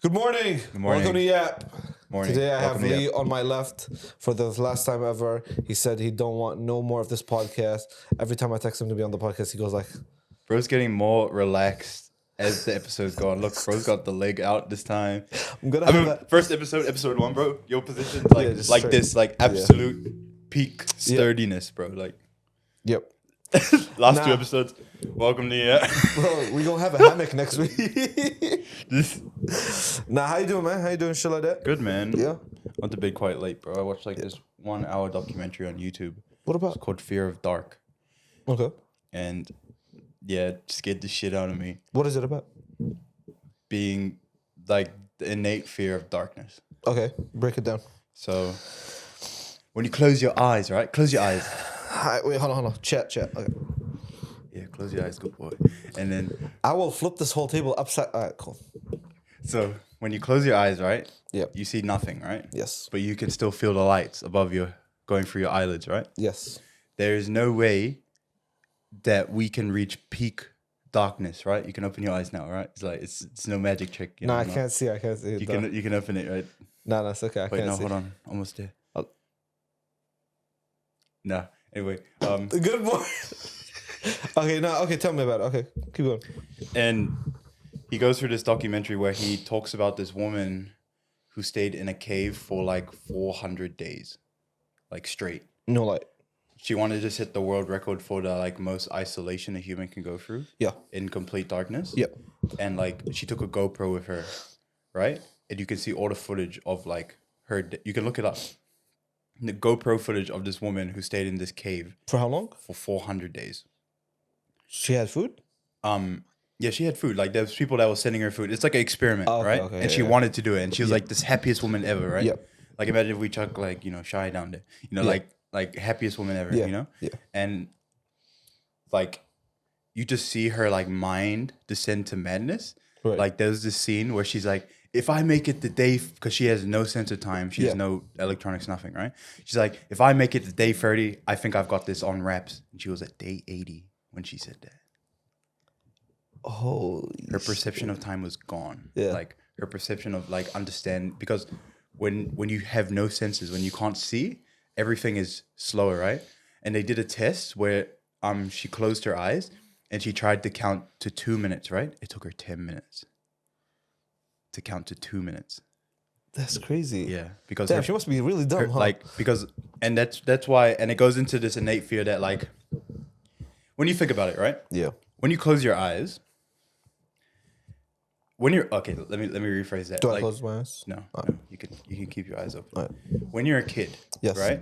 Good morning. Good morning. Welcome to Yap. Morning. Today I have Welcome to Lee Yap. on my left for the last time ever. He said he don't want no more of this podcast. Every time I text him to be on the podcast, he goes like, Bro's getting more relaxed as the episode's gone. Look, bro's got the leg out this time. I'm gonna I have mean, that. first episode 1, bro. Your position's Yeah, like just like straight. this, like absolute peak sturdiness, bro. Like Yep. last two Nah. episodes. Welcome to Yap. Bro, we gonna have a hammock next week. Nah, how you doing, man? How you doing? Shit like that? Good, man. Yeah. Went to bed quite late, bro. I watched like this 1 hour documentary on YouTube. What It's about? called Fear of Dark. Okay. And yeah, it scared the shit out of me. What is it about? Being like the innate fear of darkness. Okay, break it down. So when you close your eyes, right? Close your eyes. Hi, wait, hold on. Chat. Okay. Yeah, close your eyes, good boy. And then, I will flip this whole table upside. All right, cool. so when you close your eyes, right? Yep. You see nothing, right? Yes. But you can still feel the lights above you going through your eyelids, right? Yes. There is no way that we can reach peak darkness, right? You can open your eyes now, right? It's like it's no magic trick. You No, know, I can't see. I can't see. You can open it, right? No, it's okay. I Wait, can't no, see. hold on, almost there. Oh. No, anyway, Good boy. Okay, tell me about it. Okay, keep going. and he goes through this documentary where he talks about this woman who stayed in a cave for like 400 days, like straight. No light. She wanted to just hit the world record for the like most isolation a human can go through Yeah. in complete darkness. Yep. And like she took a GoPro with her, right? And you can see all the footage of like her. You can look it up. The GoPro footage of this woman who stayed in this cave For how long? for 400 days. She had food? Yeah, she had food. Like there was people that were sending her food. It's like an experiment, Oh, okay, right? okay, and yeah, she yeah. wanted to do it, and she was like this happiest woman ever, right? Yep. Like imagine if we chuck like Shy down there, Yeah. like happiest woman ever, Yeah. Yeah. and like you just see her like mind descend to madness. Right. Like there's this scene where she's like, if I make it the day, because she has no sense of time, she has Yeah. no electronics, nothing, right? She's like, if I make it to day 30, I think I've got this on wraps. And she was at day 80 when she said that. Holy Her perception of time was gone. Yeah. Like her perception of like understand, because when you have no senses, when you can't see, everything is slower, right? And they did a test where she closed her eyes and she tried to count to 2 minutes, right? It took her 10 minutes to count to 2 minutes. That's crazy. Yeah, because Damn, she must be really dumb, huh? and that's why, and it goes into this innate fear that like when you think about it, right? Yeah. When you close your eyes, when you're okay, let me rephrase that. Do I Like, close my eyes? No, you can keep your eyes open. All right. When you're a kid, Yes. right?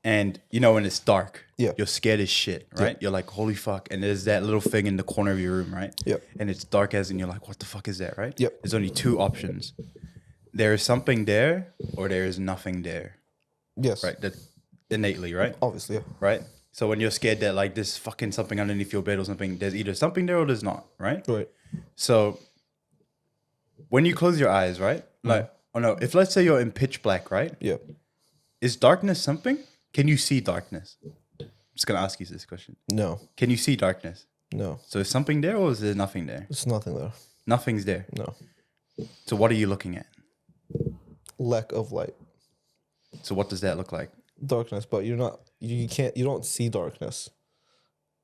And when it's dark, Yeah. you're scared as shit, right? Yeah. You're like, holy fuck. And there's that little thing in the corner of your room, right? Yep. And it's dark as, and you're like, what the fuck is that, right? Yep. There's only two options. There is something there, or there is nothing there, Yes. right? That innately, right? Obviously, yeah. Right? So when you're scared that like there's fucking something underneath your bed or something, there's either something there or there's not, right? Right. So when you close your eyes, right? Like, oh no, if let's say you're in pitch black, right? Yeah. Is darkness something? Can you see darkness? I'm just gonna ask you this question. No. Can you see darkness? No. So is something there or is there nothing there? There's nothing there. Nothing's there. No. So what are you looking at? Lack of light. So what does that look like? Darkness, but you don't see darkness.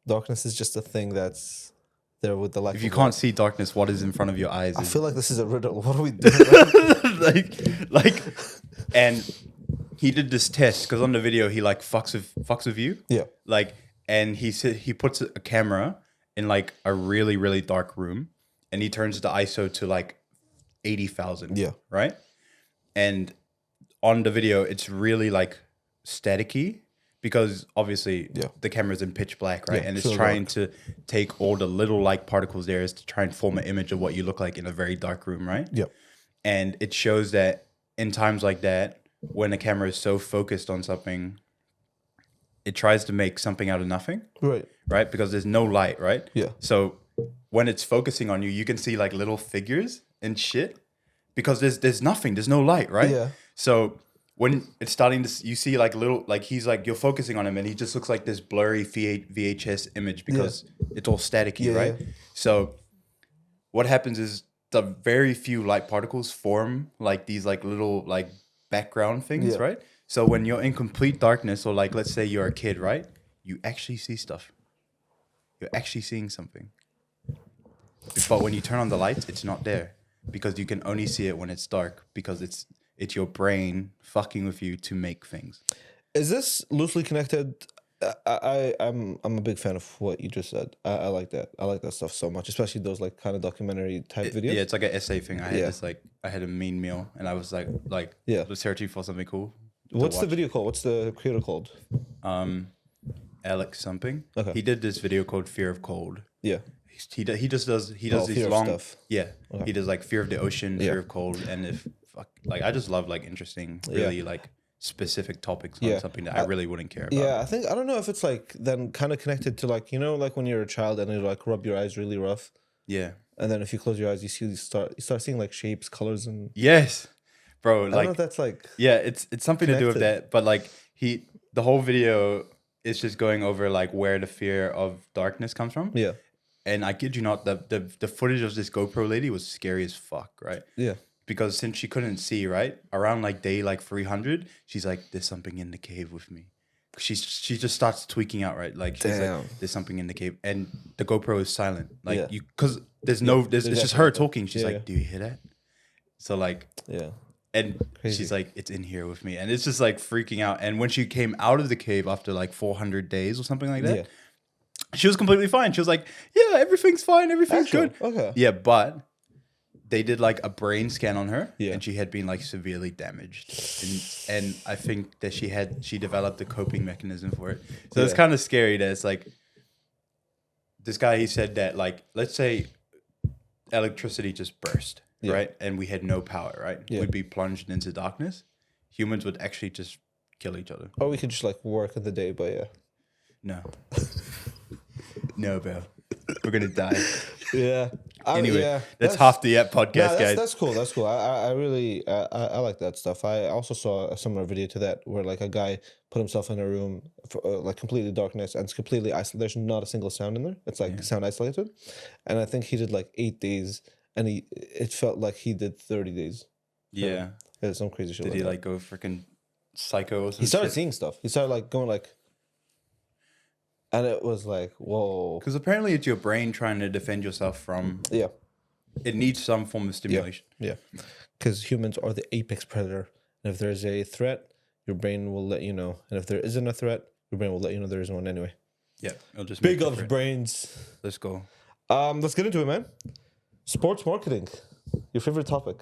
Darkness is just a thing that's there with the lack If you of can't see darkness, what is in front of your eyes? light. I Is feel like this is a riddle. What are we doing? like, and he did this test because on the video he like fucks with you. Yeah. Like, and he said he puts a camera in like a really, really dark room and he turns the ISO to like 80,000. Yeah. Right. And on the video, it's really like staticky because obviously the camera's in pitch black, right? Yeah, and it's so trying to take all the little light particles there is to try and form an image of what you look like in a very dark room, right? Yeah. And it shows that in times like that, when the camera is so focused on something, it tries to make something out of nothing, Right. right? Because there's no light, right? Yeah. So when it's focusing on you, you can see like little figures and shit because there's nothing, there's no light, right? Yeah. So when it's starting to, you see like little, like he's like, you're focusing on him and he just looks like this blurry VHS image because it's all staticky, Yeah, right? yeah. So what happens is the very few light particles form like these like little like background things, Yeah. right? So when you're in complete darkness, or like let's say you're a kid, right? You actually see stuff. You're actually seeing something. But when you turn on the lights, it's not there because you can only see it when it's dark because it's your brain fucking with you to make things. Is this loosely connected? I'm a big fan of what you just said. I like that. I like that stuff so much, especially those like kind of documentary type videos. Yeah, it's like an essay thing. I had Yeah. this like I had a mean meal and I was like Yeah. searching for something cool. to What's the watch. video called? What's the creator called? Alex something. Okay. He did this video called Fear of Cold. Yeah. He does these Fear of long stuff. yeah. Okay. He does like Fear of the Ocean, Yeah. Fear of Cold, and if like I just love like interesting, really like specific topics on something that I really wouldn't care about. Yeah, I don't know if it's like then kind of connected to like, you know, like when you're a child and you like rub your eyes really rough. Yeah. And then if you close your eyes, you start seeing like shapes, colors, and Yes, bro. I don't know Like if that's like yeah, it's something to do with connected. that. But like the whole video is just going over like where the fear of darkness comes from. yeah, And I kid you not, the footage of this GoPro lady was scary as fuck, right? yeah, Because since she couldn't see, right, around like day like 300, she's like, "There's something in the cave with me." She just starts tweaking out, right? Like she's Damn. like, "There's something in the cave," and the GoPro is silent, like Yeah. because there's it's just her talking. She's Yeah, like, yeah. "Do you hear that?" So like, yeah. and Crazy. she's like, "It's in here with me," and it's just like freaking out. And when she came out of the cave after like 400 days or something like that, Yeah. she was completely fine. She was like, "Yeah, everything's fine, everything's Actual, good." okay. Yeah, but they did like a brain scan on her, Yeah. and she had been like severely damaged, and I think that she developed a coping mechanism for it. So it's Yeah. kind of scary that it's like this guy. He said that like let's say electricity just burst, Yeah. right, and we had no power, right? Yeah. We'd be plunged into darkness. Humans would actually just kill each other. Or we could just like work in the day, but yeah. No, no, bro, we're gonna die. Yeah. Anyway, that's half the podcast, guys. That's cool. That's cool. I really I like that stuff. I also saw a similar video to that where like a guy put himself in a room for like completely darkness and it's completely isolated. There's not a single sound in there. It's like sound isolated, and I think he did like 8 days, and it felt like he did 30 days. Yeah. It's some crazy shit. Did he that. like go freaking psycho or something? He started seeing stuff. He started like going like, and it was like whoa. Because apparently it's your brain trying to defend yourself from. Yeah. It needs some form of stimulation. Yeah, because humans are the apex predator, and if there's a threat, your brain will let you know, and if there isn't a threat, your brain will let you know there is one anyway. Yeah. It'll just Big make ups, it. brains. Let's go. Let's get into it, man. Sports marketing, your favorite topic.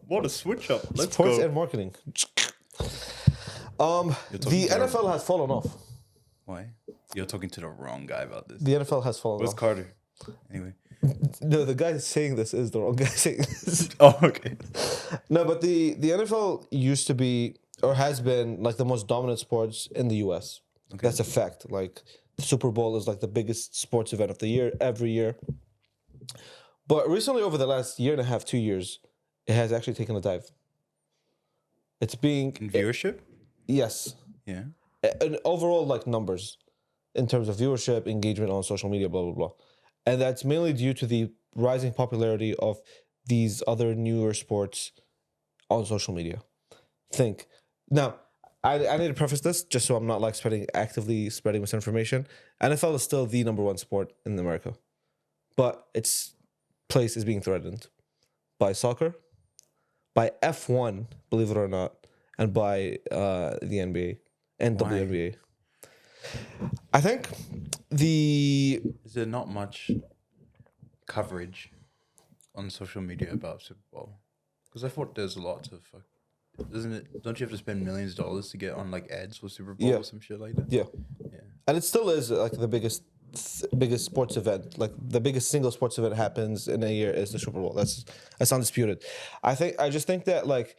What a switch up. Let's Sports go. and marketing. talking The to the- NFL has fallen off. Why? You're talking to the wrong guy about this. The NFL has fallen Where's off. Carter? Anyway. No, the guy saying this is the wrong guy saying this. Oh, okay. No, but the NFL used to be or has been like the most dominant sports in the US. Okay. That's a fact. Like the Super Bowl is like the biggest sports event of the year every year. But recently, over the last year and a half, 2 years, it has actually taken a dive. It's being In viewership? yes, Yeah. and overall like numbers in terms of viewership, engagement on social media, blah blah blah, and that's mainly due to the rising popularity of these other newer sports on social media. Think now. I need to preface this just so I'm not like actively spreading misinformation. NFL is still the number one sport in America, but its place is being threatened by soccer, by F1, believe it or not, and by the NBA and Why? WNBA. I think Is there not much coverage on social media about Super Bowl? Because I thought there's lots of. Doesn't it? Don't you have to spend millions of dollars to get on like ads for Super Bowl or some shit like that? yeah, and it still is like the biggest sports event, like the biggest single sports event happens in a year is the Super Bowl. That's undisputed. I just think that like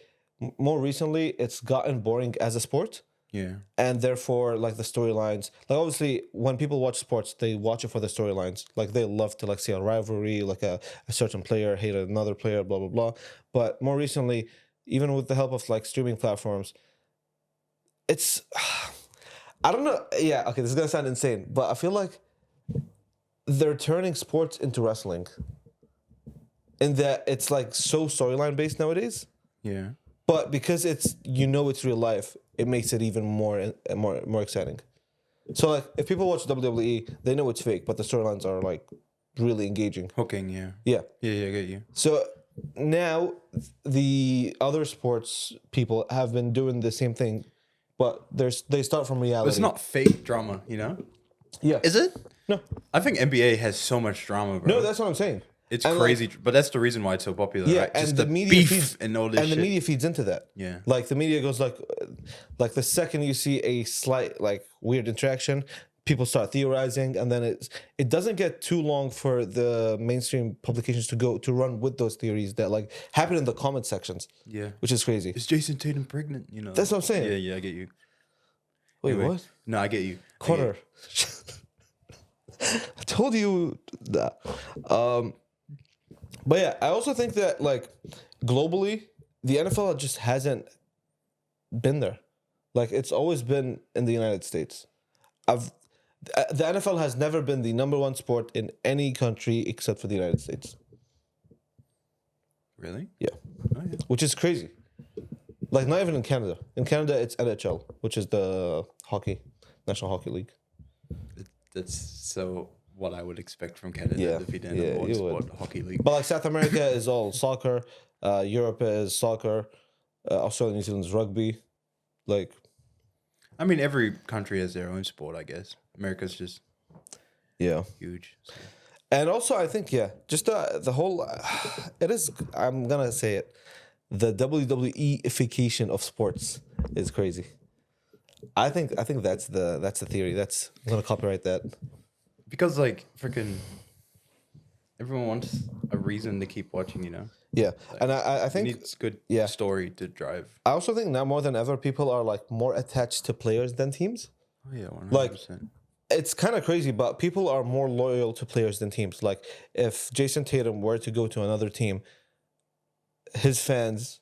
more recently it's gotten boring as a sport. Yeah. And therefore, like the storylines, like obviously when people watch sports, they watch it for the storylines. Like they love to like see a rivalry, like a certain player hate another player, blah blah blah. But more recently, even with the help of like streaming platforms, it's I don't know. Yeah, okay, this is gonna sound insane, but I feel like they're turning sports into wrestling. in that it's like so storyline based nowadays. Yeah. But because it's it's real life, it makes it even more exciting. So like if people watch WWE, they know it's fake, but the storylines are like really engaging. Hooking, yeah. Yeah. Yeah, I get you. So now the other sports people have been doing the same thing, but they start from reality. But it's not fake drama, you know? Yeah. Is it? No. I think NBA has so much drama, bro. No, that's what I'm saying. It's And, crazy, but that's the reason why it's so popular, Yeah, right? and Just the media beef feeds and all this and shit. the media feeds into that. Yeah. Like the media goes like the second you see a slight like weird interaction, people start theorizing, and then it doesn't get too long for the mainstream publications to run with those theories that like happen in the comment sections. Yeah. Which is crazy. Is Jason Tatum pregnant? You know. That's what I'm saying. Yeah, I get you. Wait, Anyway. what? No, I get you. Quarter. I told you that. But yeah, I also think that like globally, the NFL just hasn't been there. Like it's always been in the United States. The NFL has never been the number one sport in any country except for the United States. Really? Yeah. Oh, yeah. Which is crazy. Like not even in Canada. In Canada, it's NHL, which is the National Hockey League. That's so what I would expect from Canada Yeah, to be the yeah, number one you sport, would. hockey league. But like South America is all soccer. Europe is soccer. Australia, New Zealand is rugby. Like, I mean, every country has their own sport, I guess. America's just yeah. huge. So. And also, I think, just the whole, it is, I'm going to say it, the WWE-ification of sports is crazy. I think that's the theory. I'm going to copyright that. Because, like, freaking everyone wants a reason to keep watching, you know? Yeah. Like, And I think it's good yeah. story to drive. I also think now more than ever, people are like more attached to players than teams. Oh, yeah, 100%. Like, it's kind of crazy, but people are more loyal to players than teams. Like, if Jason Tatum were to go to another team, his fans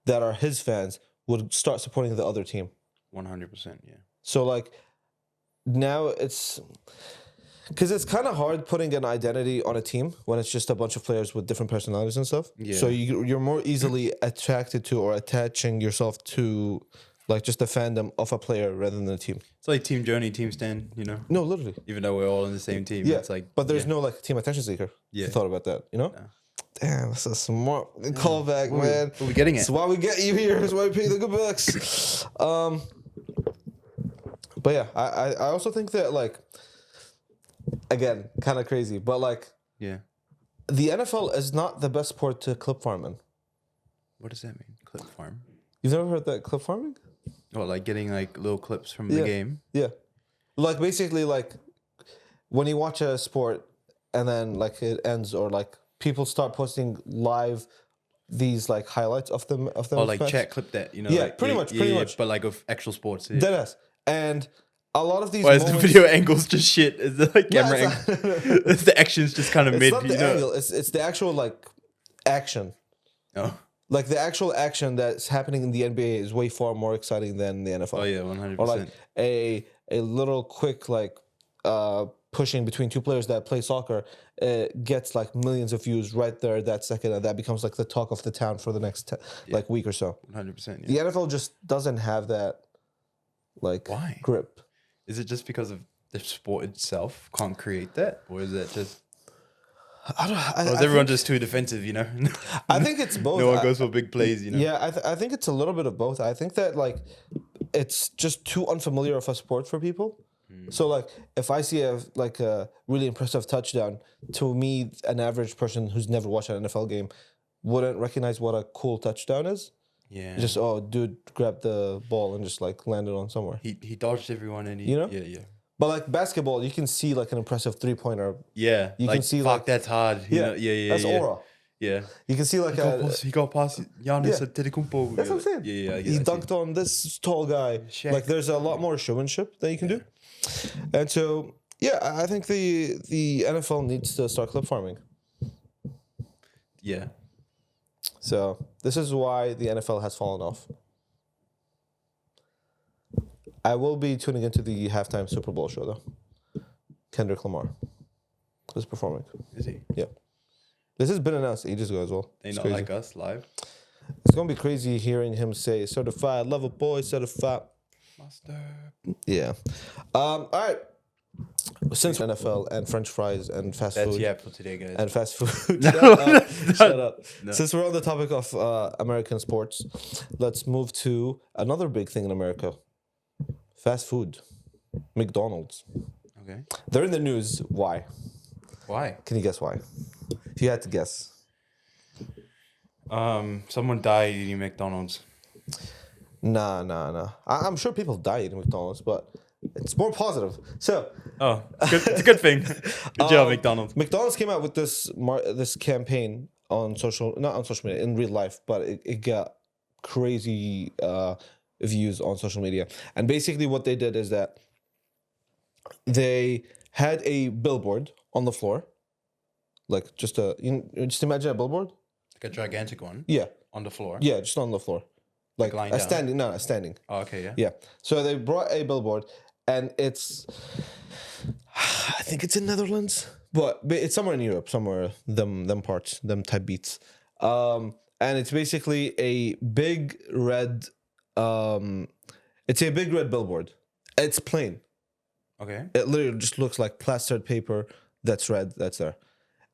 that are his fans would start supporting the other team. 100%, yeah. So, like, now it's... Because it's kind of hard putting an identity on a team when it's just a bunch of players with different personalities and stuff. Yeah. So you're more easily attracted to or attaching yourself to like just the fandom of a player rather than a team. It's like Team Journey, Team Stan, you know? No, literally. Even though we're all in the same team. Yeah, It's like, but there's no like team attention seeker. Yeah. If you thought about that, you know? No. Damn, that's a smart callback, man. We're getting it. That's why we get you here. That's why we pay the good bucks. But yeah, I also think that like, again, kind of crazy, but like, Yeah. the NFL is not the best sport to clip farm in. What does that mean? Clip farm? You've never heard that clip farming? Oh, like getting like little clips from the game? Yeah. Like basically like when you watch a sport and then like it ends or like people start posting live these like highlights of them. Oh, like chat clip that, you know? Yeah, like, pretty much. But like of actual sports. Yeah. Deadass. And a lot of these Why is the moments... video angles just shit? Is the like Yeah, camera it's angle? It's the action's just kind of It's mid, not you the know? angle, it's the actual like action. Oh. Like the actual action that's happening in the NBA is way far more exciting than the NFL. Oh yeah, 100%. Or like a little quick like pushing between two players that play soccer gets like millions of views right there that second, and that becomes like the talk of the town for the next like week or so. 100%. The Yeah. NFL just doesn't have that like Why? grip. Is it just because of the sport itself can't create that, or is that just? Or is everyone just too defensive? You know. I think it's both. No one goes for big plays. You know. Yeah, I think it's a little bit of both. I think that like it's just too unfamiliar of a sport for people. So like if I see a really impressive touchdown, to me an average person who's never watched an NFL game wouldn't recognize what a cool touchdown is. Yeah. Just dude grabbed the ball and just like landed on somewhere. He dodged everyone and he You know? Yeah. But like basketball, you can see like an impressive 3-pointer. Yeah. You like, can see fuck, like that's hard. You know? Yeah. That's yeah. aura. Yeah. You can see like He got past Giannis Yeah. Antetokounmpo. That's what I'm saying. Yeah. He dunked on this tall guy. Shaq. Like there's a lot more showmanship that you can do. And so yeah, I think the NFL needs to start clip farming. Yeah. So this is why the NFL has fallen off. I will be tuning into the halftime Super Bowl show though. Kendrick Lamar is performing. Is he? Yeah. This has been announced ages ago as well. They It's not crazy. like us live. It's gonna be crazy hearing him say certified lover boy, certified. Master. Yeah. All right. Since NFL and French fries and fast That's food yeah for today, guys. and fast food. No, Shut up. that's Shut not- up. no. Since we're on the topic of American sports, let's move to another big thing in America. Fast food. McDonald's. Okay. They're in the news. Why? Why? Can you guess why? If you had to guess. Someone died eating McDonald's. Nah. I'm sure people die eating McDonald's, but it's more positive. So, Oh, it's a good thing. Good job, McDonald's. McDonald's came out with this campaign on not on social media, in real life, but it got crazy views on social media. And basically, what they did is that they had a billboard on the floor, like just just imagine a billboard. Like a gigantic one. Yeah, On the floor. yeah, just on the floor, like lying a down? standing. No, a standing. Oh, okay, yeah. Yeah. So they brought a billboard, and it's, I think it's in Netherlands, but it's somewhere in Europe, somewhere them parts, them type beats. And it's basically a big red, it's a big red billboard. It's plain. Okay. It literally just looks like plastered paper that's red, that's there.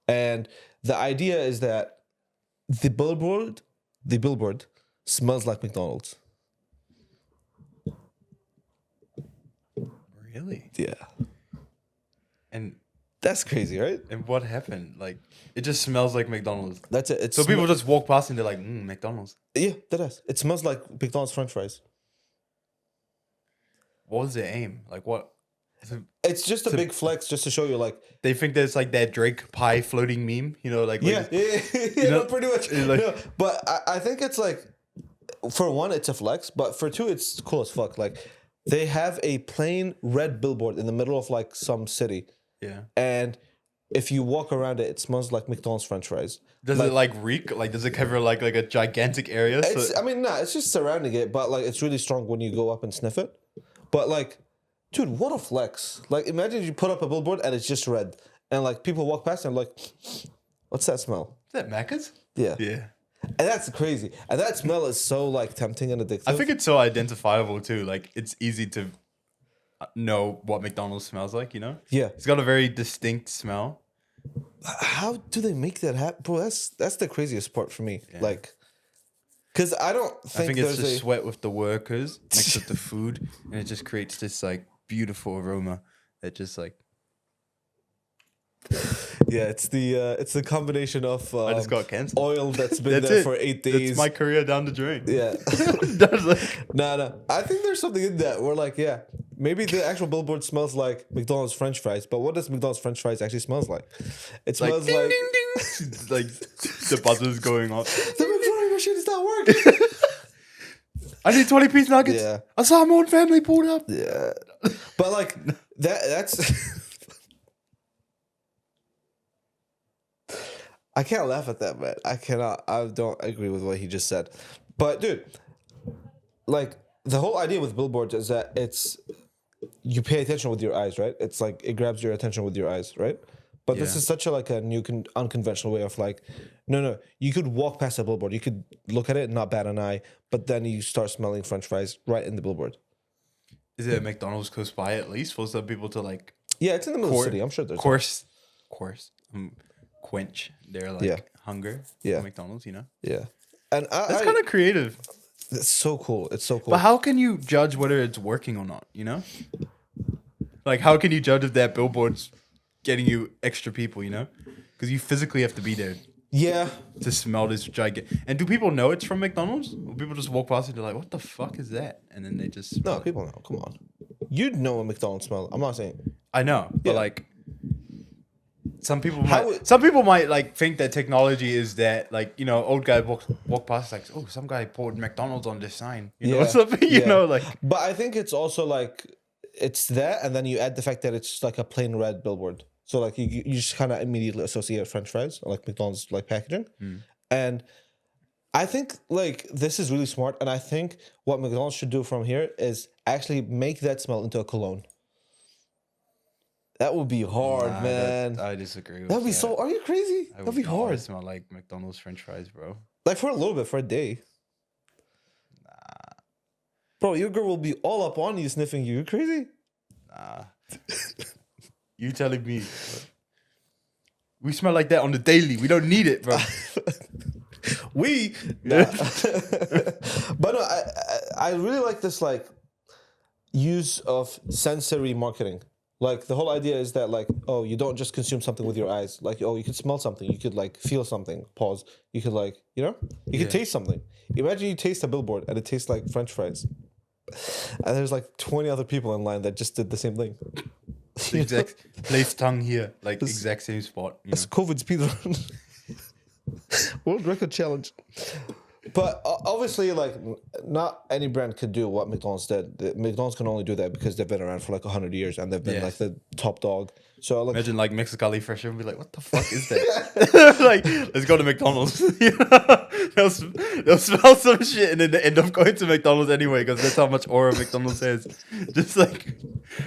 And the idea is that the billboard smells like McDonald's. Really? Yeah. And That's crazy, right? what happened? Like, it just smells like McDonald's. That's it. It's So people just walk past and they're like, McDonald's. Yeah, that does. It smells like McDonald's French fries. What was their aim? Like, what? It's just a big flex just to show you, like, They think there's like that Drake pie floating meme, like yeah, know, pretty much. like- No, but I think it's like, for one, it's a flex, but for two, it's cool as fuck. Like, they have a plain red billboard in the middle of like some city, yeah. and if you walk around it, it smells like McDonald's French fries. Does it like reek? Like, does it cover like a gigantic area? It's, I mean, it's just surrounding it, but like it's really strong when you go up and sniff it. But like, dude, what a flex! Like, imagine you put up a billboard and it's just red, and like people walk past and like, what's that smell? Is that Macca's? Yeah, Yeah. and that's crazy. And that smell is so like tempting and addictive. I think it's so identifiable too. Like, it's easy to know what McDonald's smells like, Yeah. It's got a very distinct smell. How do they make that happen, bro? That's the craziest part for me. Like, because I don't I think think it's there's the a sweat with the workers mixed with the food, and it just creates this like beautiful aroma that just like yeah. It's the combination of I just got cancelled. oil that's been That's there it. for 8 days. It's my career down the drain. Yeah. That's like, No. I think there's something in that. We're like, yeah, maybe the actual billboard smells like McDonald's French fries, but what does McDonald's French fries actually smells like? It like smells ding, like ding, ding. It's like the buzzer's going off. the McFlurry machine is not working. I need 20-piece nuggets. Yeah. I saw my own family pulled up. Yeah, but like that's. I can't laugh at that, man. I cannot. I don't agree with what he just said. But dude, like the whole idea with billboards is that you pay attention with your eyes, right? It's like it grabs your attention with your eyes, right? But this Yeah. is such a new unconventional way of like, no. You could walk past a billboard, you could look at it, and not bat an eye, but then you start smelling French fries right in the billboard. Is there a McDonald's close by at least for some people to like Yeah, it's in the middle of Cor- the city. I'm sure there's. quench their like Yeah. hunger Yeah. for McDonald's, Yeah, and That's kind of creative. it's so cool. It's so cool. But how can you judge whether it's working or not, Like, how can you judge if that billboard's getting you extra people, Because you physically have to be there Yeah, to smell this gigantic. And do people know it's from McDonald's? Or people just walk past and they're like, what the fuck is that? And then they just smell no, it. people know. Come on, you'd know a McDonald's smell. I'm not saying. I know, but Yeah. like some people How might it- some people might like think that technology is that like old guy walk past like, oh, some guy poured McDonald's on this sign, or something, yeah. like But I think it's also like it's that, and then you add the fact that it's just like a plain red billboard. So like you just kind of immediately associate French fries or like McDonald's like packaging, and I think like this is really smart. And I think what McDonald's should do from here is actually make that smell into a cologne. That would be hard, Nah, man. I disagree with That'd be that. so. Are you crazy? That'd be hard. It smell like McDonald's French fries, bro. Like for a little bit, for a day. Nah, Bro, your girl will be all up on you, sniffing you. You crazy? nah. You telling me? We smell like that on the daily. We don't need it, bro. Nah. But no, I really like this like use of sensory marketing. Like the whole idea is that like, oh, you don't just consume something with your eyes. Like, oh, you could smell something. You could like feel something. Pause. You could like, you know, you could taste something. Imagine you taste a billboard and it tastes like French fries. And there's like 20 other people in line that just did the same thing. The exact place tongue here, like exact same spot. You It's know? COVID speedrun. World record challenge. But obviously, like, not any brand could do what McDonald's did. McDonald's can only do that because they've been around for like 100 years and they've been like the top dog. So like, Imagine like Mexicali fresh and be like, what the fuck is that? Like, let's go to McDonald's. You know? They'll smell some shit and then they end up going to McDonald's anyway because that's how much aura McDonald's has. Just like,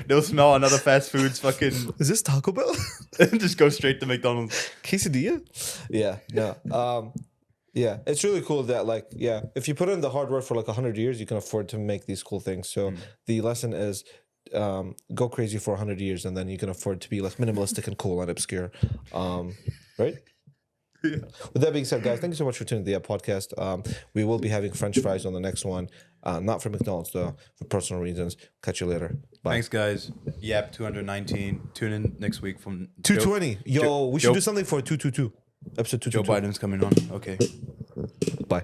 they'll smell another fast food's fucking... is this Taco Bell? and just go straight to McDonald's. Quesadilla? Yeah, no. Yeah, it's really cool that like, yeah, if you put in the hard work for like 100 years, you can afford to make these cool things. So the lesson is go crazy for 100 years and then you can afford to be like minimalistic and cool and obscure. Right? Yeah. With that being said, guys, thank you so much for tuning to the podcast. We will be having French fries on the next one. Not for McDonald's though, for personal reasons. Catch you later. Bye. Thanks, guys. Yap 219. Tune in next week from 220. Yo, we should do something for 222. Episode 222. Joe Biden's coming on. Okay. Bye.